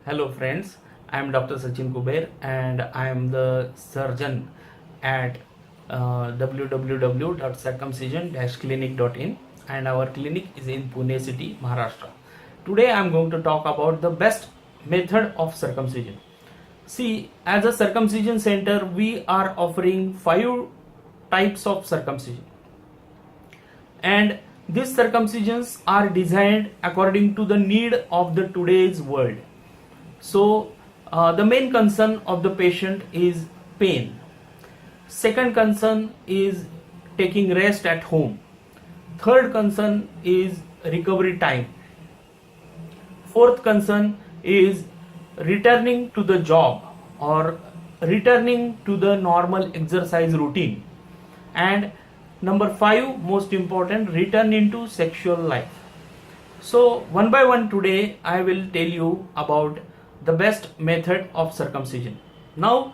Hello friends, I am Dr. Sachin Kuber and I am the surgeon at www.circumcision-clinic.in and our clinic is in Pune city, Maharashtra. Today I am going to talk about the best method of circumcision. See, as a circumcision center, we are offering 5 types of circumcision. And these circumcisions are designed according to the need of the today's world. So the main concern of the patient is pain. Second concern is taking rest at home. Third concern is recovery time. Fourth concern is returning to the job or returning to the normal exercise routine. And number 5, most important, return into sexual life. So one by one today I will tell you about the best method of circumcision. Now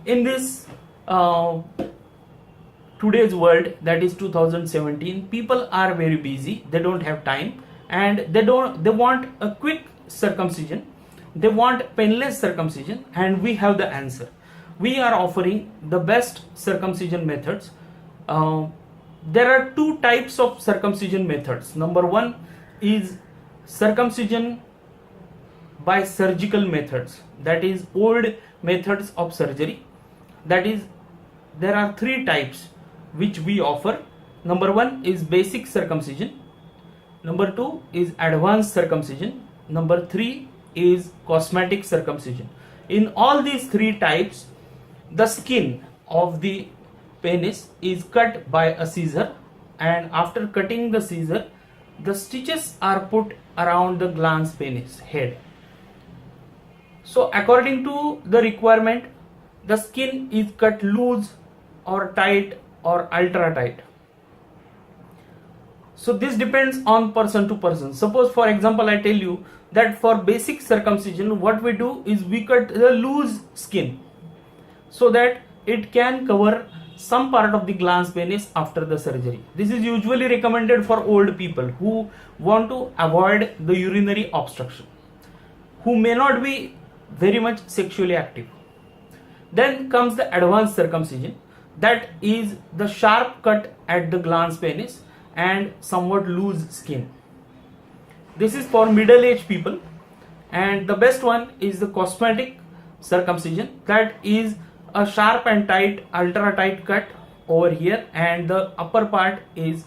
in this today's world, that is 2017, people are very busy, they don't have time, and they want a quick circumcision, they want painless circumcision, and we have the answer. We are offering the best circumcision methods. There are 2 types of circumcision methods. Number 1 is circumcision by surgical methods, that is old methods of surgery. That is, there are 3 types which we offer. Number 1 is basic circumcision, number 2 is advanced circumcision, number 3 is cosmetic circumcision. In all these 3 types, the skin of the penis is cut by a scissor, and after cutting the scissor, the stitches are put around the glans penis head. So according to the requirement, the skin is cut loose or tight or ultra tight. So this depends on person to person. Suppose for example I tell you that for basic circumcision what we do is we cut the loose skin so that it can cover some part of the glans penis after the surgery. This is usually recommended for old people who want to avoid the urinary obstruction, who may not be very much sexually active. Then comes the advanced circumcision, that is the sharp cut at the glans penis and somewhat loose skin. This is for middle-aged people. And the best one is the cosmetic circumcision, that is a sharp and tight, ultra tight cut over here, and the upper part is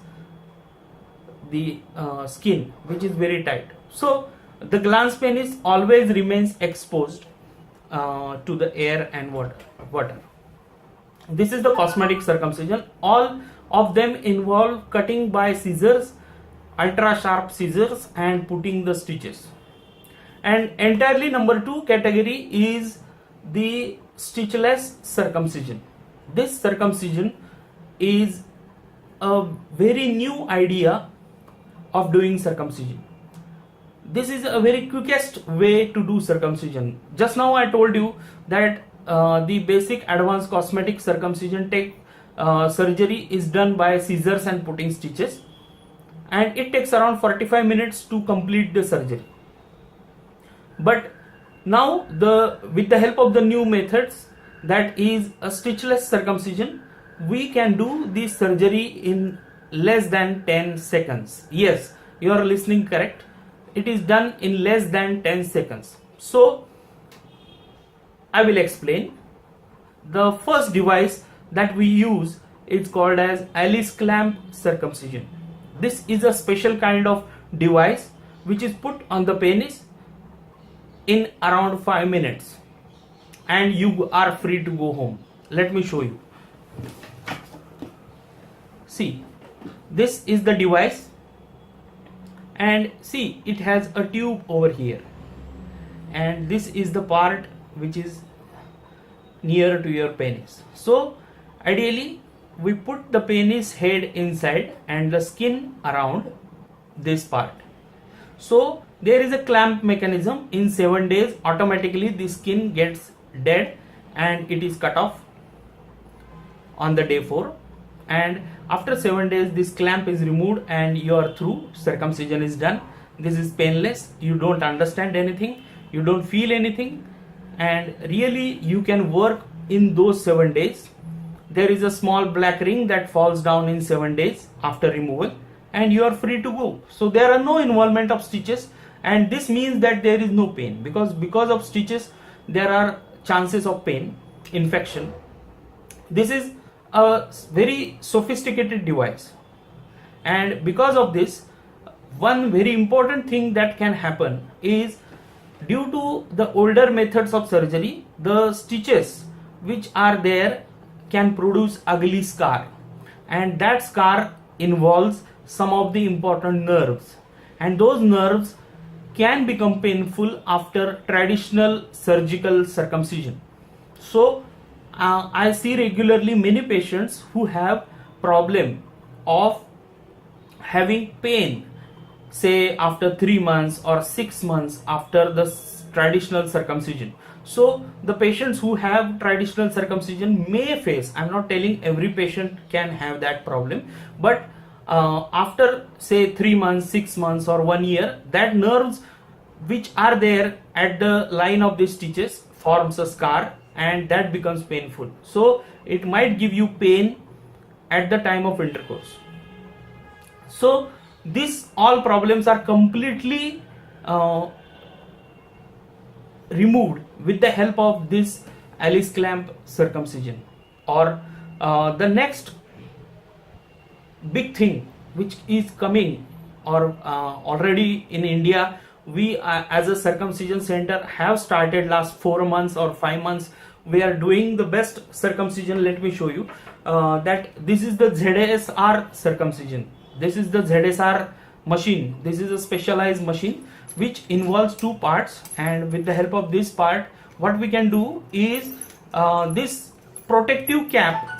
the skin which is very tight. So the glans penis always remains exposed to the air and water. This is the cosmetic circumcision. All of them involve cutting by scissors, ultra sharp scissors, and putting the stitches. And entirely number 2 category is the stitchless circumcision. This circumcision is a very new idea of doing circumcision. This is a very quickest way to do circumcision. Just now I told you that the basic, advanced, cosmetic circumcision surgery is done by scissors and putting stitches, and it takes around 45 minutes to complete the surgery. But now with the help of the new methods, that is a stitchless circumcision, we can do this surgery in less than 10 seconds. Yes, you are listening correct. It is done in less than 10 seconds. So I will explain. The first device that we use is called as Alice clamp circumcision. This is a special kind of device which is put on the penis in around 5 minutes, and you are free to go home. Let me show you. See, this is the device, and see, it has a tube over here, and this is the part which is near to your penis. So ideally we put the penis head inside and the skin around this part. So there is a clamp mechanism. In 7 days automatically the skin gets dead and it is cut off on the day 4, and after 7 days this clamp is removed and you are through. Circumcision is done. This is painless. You don't understand anything. you don't feel anything, and really you can work in those 7 days. There is a small black ring that falls down in 7 days after removal, and you are free to go. So there are no involvement of stitches, and this means that there is no pain, because of stitches there are chances of pain, infection. This is a very sophisticated device, and because of this, one very important thing that can happen is, due to the older methods of surgery, the stitches which are there can produce ugly scar, and that scar involves some of the important nerves, and those nerves can become painful after traditional surgical circumcision. So I see regularly many patients who have problem of having pain, say after 3 months or 6 months after the traditional circumcision. So the patients who have traditional circumcision may face, I'm not telling every patient can have that problem, but after say 3 months, 6 months or 1 year, that nerves which are there at the line of the stitches forms a scar, and that becomes painful. So it might give you pain at the time of intercourse. So these all problems are completely removed with the help of this Alice clamp circumcision. Or the next big thing which is coming, or already in India, we as a circumcision center have started last 4 months or 5 months. We are doing the best circumcision. Let me show you that this is the Zsr circumcision. This is the Zsr machine. This is a specialized machine which involves 2 parts, and with the help of this part, what we can do is this protective cap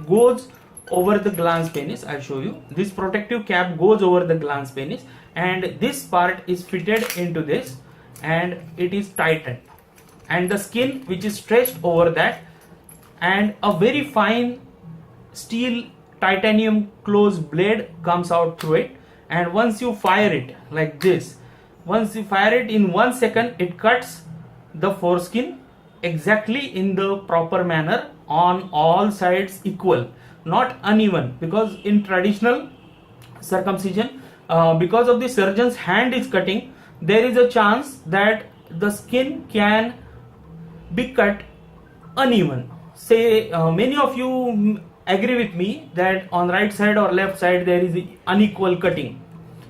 goes over the glans penis. I'll show you. This protective cap goes over the glans penis, and this part is fitted into this, and it is tightened, and the skin which is stretched over that, and a very fine steel titanium closed blade comes out through it. And once you fire it like this, once you fire it in 1 second, it cuts the foreskin exactly in the proper manner on all sides equal, not uneven, because in traditional circumcision, because of the surgeon's hand is cutting, there is a chance that the skin can be cut uneven. Say many of you agree with me that on right side or left side there is unequal cutting.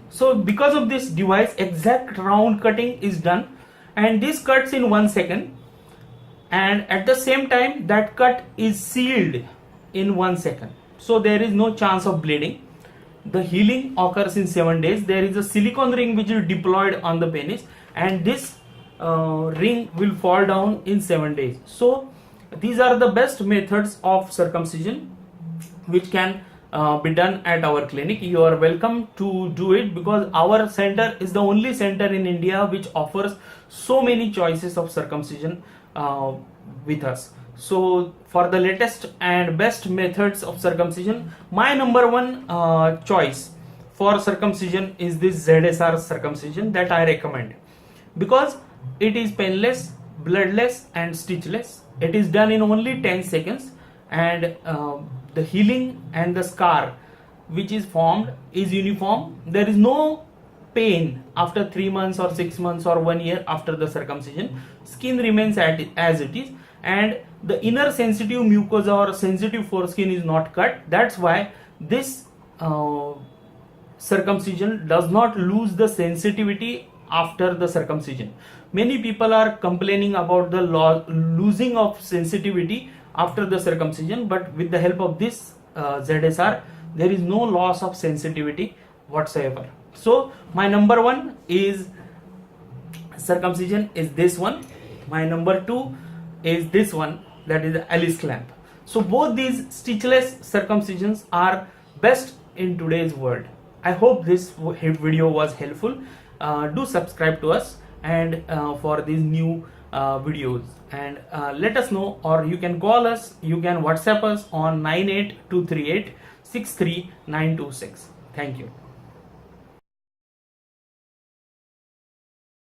So because of this device, exact round cutting is done, and this cuts in 1 second, and at the same time that cut is sealed in 1 second. So there is no chance of bleeding. The healing occurs in 7 days. There is a silicone ring which is deployed on the penis, and this ring will fall down in 7 days. So these are the best methods of circumcision which can be done at our clinic. You are welcome to do it, because our center is the only center in India which offers so many choices of circumcision with us. So for the latest and best methods of circumcision, my number 1 choice for circumcision is this Zsr circumcision that I recommend, because it is painless, bloodless and stitchless. It is done in only 10 seconds, and the healing and the scar which is formed is uniform. There is no pain after 3 months or 6 months or 1 year after the circumcision. Skin remains as it is, and the inner sensitive mucosa or sensitive foreskin is not cut. That's why this circumcision does not lose the sensitivity after the circumcision. Many people are complaining about the losing of sensitivity after the circumcision, but with the help of this Zsr, there is no loss of sensitivity whatsoever. So my number 1 is circumcision is this one. My number 2 is this one, that is the Alice clamp. So both these stitchless circumcisions are best in today's world. I hope this video was helpful. Do subscribe to us and for these new videos, and let us know, or you can call us, you can WhatsApp us on 98238 63926. Thank you.